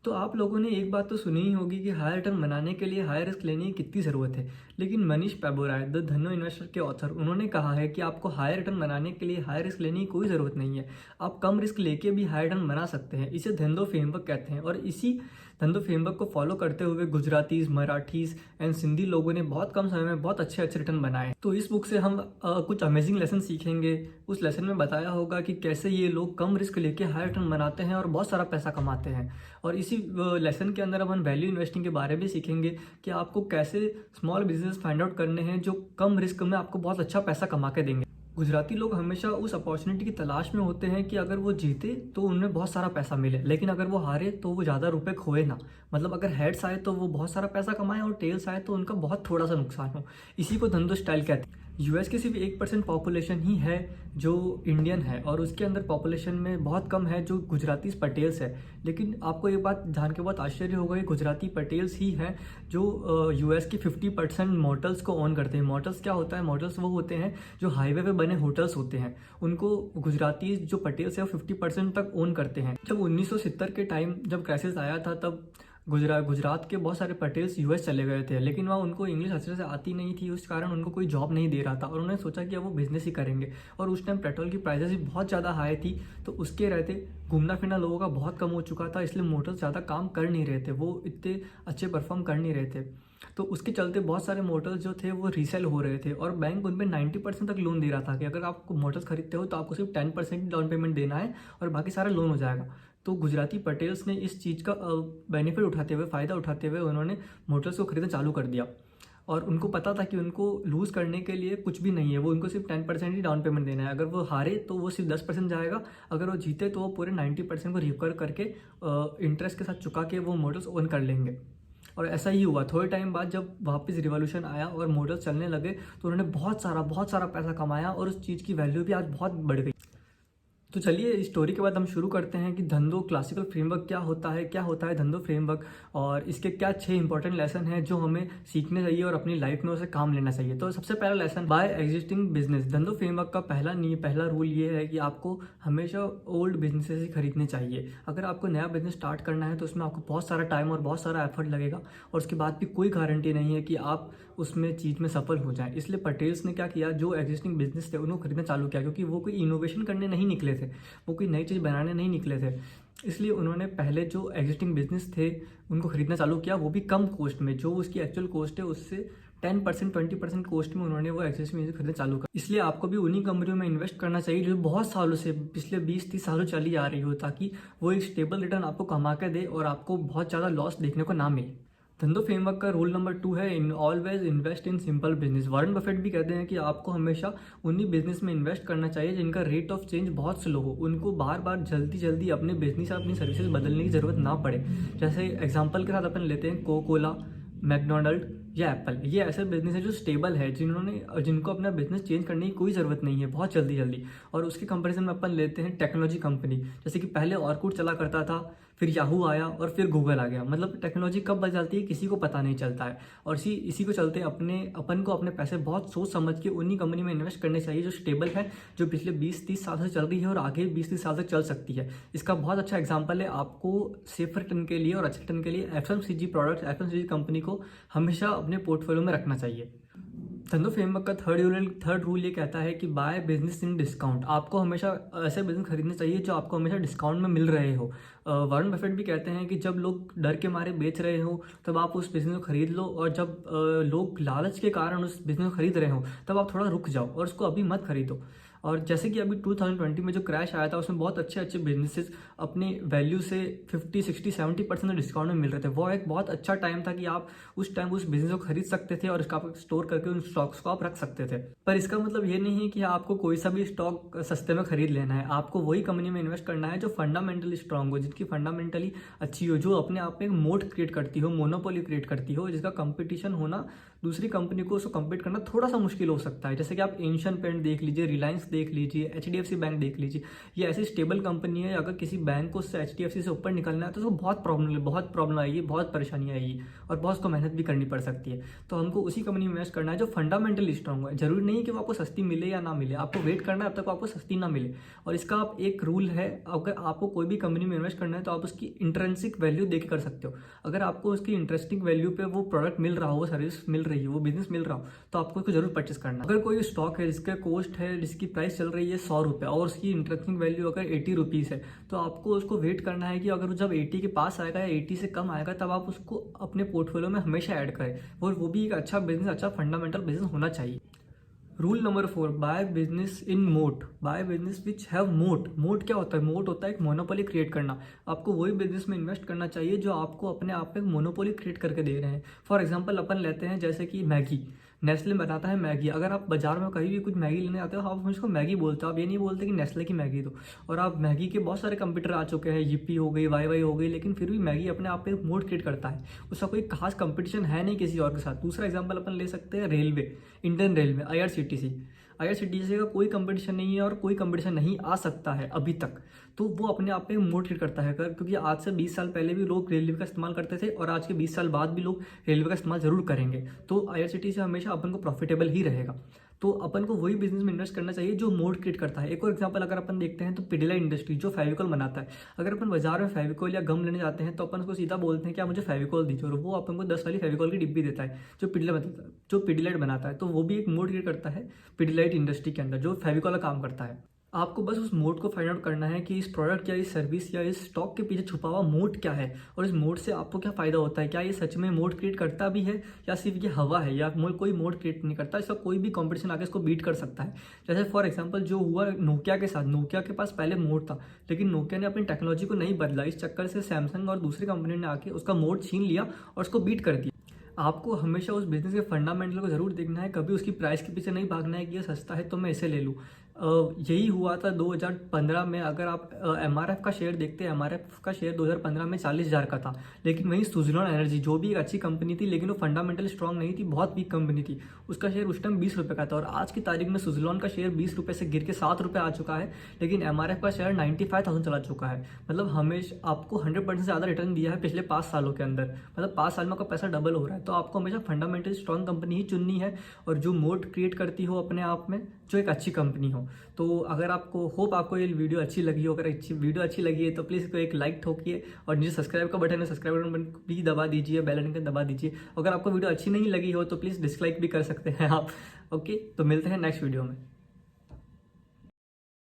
तो आप लोगों ने एक बात तो सुनी ही होगी कि हाई रिटर्न बनाने के लिए हाई रिस्क लेने की कितनी ज़रूरत है। लेकिन मनीष पैबोराय द धन्नो इन्वेस्टर के ऑथर, उन्होंने कहा है कि आपको हाई रिटर्न बनाने के लिए हाई रिस्क लेने की कोई ज़रूरत नहीं है। आप कम रिस्क लेके भी हाई रिटर्न बना सकते हैं। इसे धंधो फ्रेमवर्क कहते हैं और इसी धंधो फ्रेमवर्क को फॉलो करते हुए गुजरातीज, मराठीज एंड सिंधी लोगों ने बहुत कम समय में बहुत अच्छे अच्छे रिटर्न बनाए। तो इस बुक से हम कुछ अमेजिंग लेसन सीखेंगे। उस लेसन में बताया होगा कि कैसे ये लोग कम रिस्क लेके हाई रिटर्न बनाते हैं और बहुत सारा पैसा कमाते हैं। और इसी लेसन के अंदर अब हम वैल्यू इन्वेस्टिंग के बारे में सीखेंगे कि आपको कैसे स्मॉल बिजनेस फाइंड आउट करने हैं जो कम रिस्क में आपको बहुत अच्छा पैसा कमा के देंगे। गुजराती लोग हमेशा उस अपॉर्चुनिटी की तलाश में होते हैं कि अगर वो जीते तो उन्हें बहुत सारा पैसा मिले, लेकिन अगर वो हारे तो वो ज़्यादा रुपए खोए ना। मतलब अगर हेड्स आए तो वो बहुत सारा पैसा कमाए और टेल्स आए तो उनका बहुत थोड़ा सा नुकसान हो। इसी को धंधो स्टाइल कहते हैं। यूएस की सिर्फ 1% पॉपुलेशन ही है जो इंडियन है और उसके अंदर पॉपुलेशन में बहुत कम है जो गुजराती पटेल्स है। लेकिन आपको ये बात जान के बहुत आश्चर्य होगा कि गुजराती पटेल्स ही हैं जो यूएस की 50% मोटल्स को ओन करते हैं। मोटल्स क्या होता है? मोटल्स वो होते हैं जो हाईवे पे बने होटल्स होते हैं, उनको गुजराती जो पटेल्स है वो 50% तक ओन करते हैं। जब 1970 के टाइम जब क्राइसिस आया था तब गुजरात के बहुत सारे पटेल्स यूएस चले गए थे, लेकिन वहाँ उनको इंग्लिश अच्छे से आती नहीं थी, उस कारण उनको कोई जॉब नहीं दे रहा था और उन्होंने सोचा कि अब वो बिजनेस ही करेंगे। और उस टाइम पेट्रोल की प्राइसेस भी बहुत ज़्यादा हाई थी, तो उसके रहते घूमना फिरना लोगों का बहुत कम हो चुका था, इसलिए मोटर्स ज़्यादा काम कर नहीं रहे थे, वो इतने अच्छे परफॉर्म कर नहीं रहे थे। तो उसके चलते बहुत सारे मोटर्स जो थे वो रीसेल हो रहे थे और बैंक उन पर 90% तक लोन दे रहा था कि अगर आप मोटर्स खरीदते हो तो आपको सिर्फ 10% डाउन पेमेंट देना है और बाकी सारा लोन हो जाएगा। तो गुजराती पटेल्स ने इस चीज़ का बेनिफिट उठाते हुए, फ़ायदा उठाते हुए उन्होंने मोटर्स को खरीदना चालू कर दिया। और उनको पता था कि उनको लूज़ करने के लिए कुछ भी नहीं है, वो उनको सिर्फ 10% ही डाउन पेमेंट देना है। अगर वो हारे तो वो सिर्फ 10% जाएगा, अगर वो जीते तो वो पूरे 90% को रिकवर करके इंटरेस्ट के साथ चुका के वो मोटर्स ओन कर लेंगे। और ऐसा ही हुआ। थोड़े टाइम बाद जब वापस रिवॉल्यूशन आया और मोटर्स चलने लगे तो उन्होंने बहुत सारा पैसा कमाया और उस चीज़ की वैल्यू भी आज बहुत बढ़ गई। तो चलिए इस स्टोरी के बाद हम शुरू करते हैं कि धंधो क्लासिकल फ्रेमवर्क क्या होता है धंधो फ्रेमवर्क, और इसके क्या 6 इंपॉर्टेंट लेसन हैं जो हमें सीखने चाहिए और अपनी लाइफ में उसे काम लेना चाहिए। तो सबसे पहला लेसन, बाय एग्जिस्टिंग बिजनेस। धंधो फ्रेमवर्क का पहला रूल ये है कि आपको हमेशा ओल्ड बिजनेसेस ही खरीदने चाहिए। अगर आपको नया बिजनेस स्टार्ट करना है तो उसमें आपको बहुत सारा टाइम और बहुत सारा एफर्ट लगेगा और उसके बाद भी कोई गारंटी नहीं है कि आप उसमें चीज़ में सफल हो जाए। इसलिए पटेल्स ने क्या किया, जो एग्जिस्टिंग बिजनेस थे उनको खरीदना चालू किया, क्योंकि वो कोई इनोवेशन करने नहीं निकले थे, वो कोई नई चीज़ बनाने नहीं निकले थे। इसलिए उन्होंने पहले जो एग्जिस्टिंग बिजनेस थे उनको खरीदना चालू किया, वो भी कम कॉस्ट में, जो उसकी एक्चुअल कॉस्ट है उससे 10% 20% कॉस्ट में उन्होंने वो एग्जिस्टिंग बिजनेस खरीदना चालू किया। इसलिए आपको भी उन्हीं कंपनियों में इन्वेस्ट करना चाहिए जो बहुत सालों से, पिछले 20-30 सालों चली आ रही हो, ताकि वो एक स्टेबल रिटर्न आपको कमा के दे और आपको बहुत ज़्यादा लॉस देखने को ना मिले। धंधो फ्रेमवर्क का रूल नंबर 2 है in always invest in simple business. Warren Buffett भी कहते हैं कि आपको हमेशा उन्हीं बिजनेस में इन्वेस्ट करना चाहिए जिनका रेट ऑफ चेंज बहुत स्लो हो, उनको बार बार जल्दी अपने बिजनेस अपनी सर्विसेज बदलने की ज़रूरत ना पड़े। जैसे एग्जांपल के साथ अपन लेते हैं कोका कोला, मैकडोनल्ड या एप्पल। ये ऐसे बिजनेस है जो स्टेबल है, जिनको अपना बिजनेस चेंज करने की कोई ज़रूरत नहीं है बहुत जल्दी। और उसके कंपैरिजन में अपन लेते हैं टेक्नोलॉजी कंपनी, जैसे कि पहले ऑर्कुट चला करता था, फिर याहू आया और फिर गूगल आ गया। मतलब टेक्नोलॉजी कब बदलती है किसी को पता नहीं चलता है। और इसी को चलते अपन को अपने पैसे बहुत सोच समझ के उन्हीं कंपनी में इन्वेस्ट करने चाहिए जो स्टेबल है, जो पिछले 20-30 साल से चल रही है और आगे 20-30 साल तक चल सकती है। इसका बहुत अच्छा एग्जाम्पल है, आपको सेफ रिटर्न के लिए और अच्छे रिटर्न के लिए एफएमसीजी प्रोडक्ट्स, एफएमसीजी कंपनी को हमेशा अपने पोर्टफोलियो में रखना चाहिए। धंधो फ्रेमवर्क का थर्ड रूल ये कहता है कि बाय बिजनेस इन डिस्काउंट। आपको हमेशा ऐसे बिजनेस खरीदने चाहिए जो आपको हमेशा डिस्काउंट में मिल रहे हो। वॉरेन बफेट भी कहते हैं कि जब लोग डर के मारे बेच रहे हो तब आप उस बिजनेस को खरीद लो, और जब लोग लालच के कारण उस बिजनेस को खरीद रहे हो तब आप थोड़ा रुक जाओ और उसको अभी मत खरीदो। और जैसे कि अभी 2020 में जो क्रैश आया था उसमें बहुत अच्छे बिजनेसेस अपनी वैल्यू से 50-60-70% डिस्काउंट में मिल रहे थे। वो एक बहुत अच्छा टाइम था कि आप उस टाइम उस बिजनेस को खरीद सकते थे और इसका आप स्टोर करके उन स्टॉक्स को आप रख सकते थे। पर इसका मतलब ये नहीं है कि आपको कोई सा भी स्टॉक सस्ते में खरीद लेना है। आपको वही कंपनी में इन्वेस्ट करना है जो फंडामेंटली स्ट्रांग हो, जिनकी फंडामेंटली अच्छी हो, जो अपने आप में एक मोट क्रिएट करती हो, मोनोपोली क्रिएट करती हो, जिसका कंपटीशन होना दूसरी कंपनी को उसको कम्पीट करना थोड़ा सा मुश्किल हो सकता है। जैसे कि आप एशियन पेंट देख लीजिए, रिलायंस देख लीजिए, HDFC बैंक देख लीजिए, ये ऐसी स्टेबल कंपनी है। अगर किसी बैंक को उससे HDFC से ऊपर निकलना है तो उसको बहुत प्रॉब्लम आएगी, बहुत परेशानी आएगी और बहुत उसको मेहनत भी करनी पड़ सकती है। तो हमको उसी कंपनी में इन्वेस्ट करना है जो फंडामेंटली स्ट्रांग है। जरूरी नहीं कि वो आपको सस्ती मिले या ना मिले, आपको वेट करना है अब तक आपको सस्ती ना मिले। और इसका आप एक रूल है, अगर आपको कोई भी कंपनी में इन्वेस्ट करना है तो आप उसकी इंट्रिंसिक वैल्यू देख कर सकते हो। अगर आपको उसकी इंटरेस्टिंग वैल्यू पे वो प्रोडक्ट मिल रहा हो, वो सर्विस मिल रही है, वो बिजनेस मिल रहा हो, तो आपको उसको जरूर परचेस करना है। अगर कोई स्टॉक है जिसका कॉस्ट है, जिसकी प्राइस चल रही है 100 रुपये और उसकी इंटरेस्टिंग वैल्यू अगर 80 रुपीज़ है, तो आपको उसको वेट करना है कि अगर जब 80 के पास आएगा या 80 से कम आएगा तब आप उसको अपने पोर्टफोलियो में हमेशा ऐड करें। और वो भी एक अच्छा बिजनेस, अच्छा फंडामेंटल बिजनेस होना चाहिए। Rule number 4, by business in मोट, बाय बिजनेस विच हैव मोट। मोट क्या होता है? मोट होता है एक मोनोपोली क्रिएट करना। आपको वही बिजनेस में इन्वेस्ट करना चाहिए जो आपको अपने आप में मोनोपोली क्रिएट करके दे रहे हैं। फॉर एग्जांपल अपन लेते हैं जैसे कि मैगी, नेस्ले बनाता है मैगी। अगर आप बाजार में कहीं भी कुछ मैगी लेने आते हो, आप उसको मैगी बोलते हो, आप ये नहीं बोलते कि नेस्ले की मैगी दो। और आप मैगी के बहुत सारे कंप्यूटर आ चुके हैं, yippee हो गई, वाई हो गई, लेकिन फिर भी मैगी अपने आप में मोड क्रिएट करता है। उसका कोई खास कंपटीशन है नहीं किसी और के साथ। दूसरा एग्जाम्पल अपन ले सकते हैं रेलवे, इंडियन रेलवे, IRCTC का कोई कंपटीशन नहीं है और कोई कंपटीशन नहीं आ सकता है अभी तक। तो वो अपने आप में मोड क्रिएट करता है, क्योंकि आज से 20 साल पहले भी लोग रेलवे का इस्तेमाल करते थे और आज के 20 साल बाद भी लोग रेलवे का इस्तेमाल जरूर करेंगे। तो IRCTC हमेशा अपन को प्रॉफिटेबल ही रहेगा। तो अपन को वही बिजनेस में इन्वेस्ट करना चाहिए जो मोड क्रिएट करता है। एक और एग्जांपल अगर अपन देखते हैं तो पिडिलाइट इंडस्ट्री जो फेविकॉल बनाता है। अगर अपन बाजार में फेविकॉल या गम लेने जाते हैं तो अपन उसको सीधा बोलते हैं कि आप मुझे फेविकॉल दीजिए, और वो अपन को 10 वाली फेविकॉल की डिब्बी देता है जो पिडिलाइट बनाता है। तो वो भी एक मोड क्रिएट करता है पिडिलाइट इंडस्ट्री के अंदर, जो फेविकॉल का काम करता है। आपको बस उस मोड को फाइंड आउट करना है कि इस प्रोडक्ट या इस सर्विस या इस स्टॉक के पीछे छुपा हुआ मोड क्या है और इस मोड से आपको क्या फ़ायदा होता है। क्या ये सच में मोड क्रिएट करता भी है या सिर्फ ये हवा है, या कोई मोड क्रिएट नहीं करता। इसका कोई भी कंपटीशन आके इसको बीट कर सकता है। जैसे फॉर एग्जांपल जो हुआ नोकिया के साथ, नोकिया के पास पहले मोड था लेकिन नोकिया ने अपनी टेक्नोलॉजी को नहीं बदला। इस चक्कर से सैमसंग और दूसरी कंपनी ने आके उसका मोड छीन लिया और उसको बीट कर दिया। आपको हमेशा उस बिजनेस के फंडामेंटल को जरूर देखना है, कभी उसकी प्राइस के पीछे नहीं भागना है कि ये सस्ता है तो मैं इसे ले लूँ। यही हुआ था 2015 में। अगर आप MRF का शेयर देखते हैं, MRF का शेयर 2015 में 40,000 का था, लेकिन वहीं सुजलॉन एनर्जी जो भी एक अच्छी कंपनी थी लेकिन वो फंडामेंटल स्ट्रांग नहीं थी, बहुत वीक कंपनी थी, उसका शेयर उस टाइम 20 रुपये का था। और आज की तारीख में सुजलॉन का शेयर 20 रुपये से गिर के 7 रुपये आ चुका है, लेकिन MRF का शेयर 95,000 चला चुका है। मतलब हमेशा आपको 100% से ज़्यादा रिटर्न दिया है पिछले 5 सालों के अंदर। मतलब 5 साल में आपका पैसा डबल हो रहा है। तो आपको हमेशा फंडामेंटल स्ट्रांग कंपनी ही चुननी है और जो मोड क्रिएट करती हो अपने आप में, जो एक अच्छी कंपनी हो। तो अगर आपको ये वीडियो अच्छी लगी हो, अगर वीडियो अच्छी लगी है तो प्लीज़ इसको एक लाइक ठोकिए और नीचे सब्सक्राइब का बटन है, सब्सक्राइब बटन भी दबा दीजिए, बेल आइकन दबा दीजिए। अगर आपको वीडियो अच्छी नहीं लगी हो तो प्लीज़ डिसलाइक भी कर सकते हैं आप। ओके, तो मिलते हैं नेक्स्ट वीडियो में।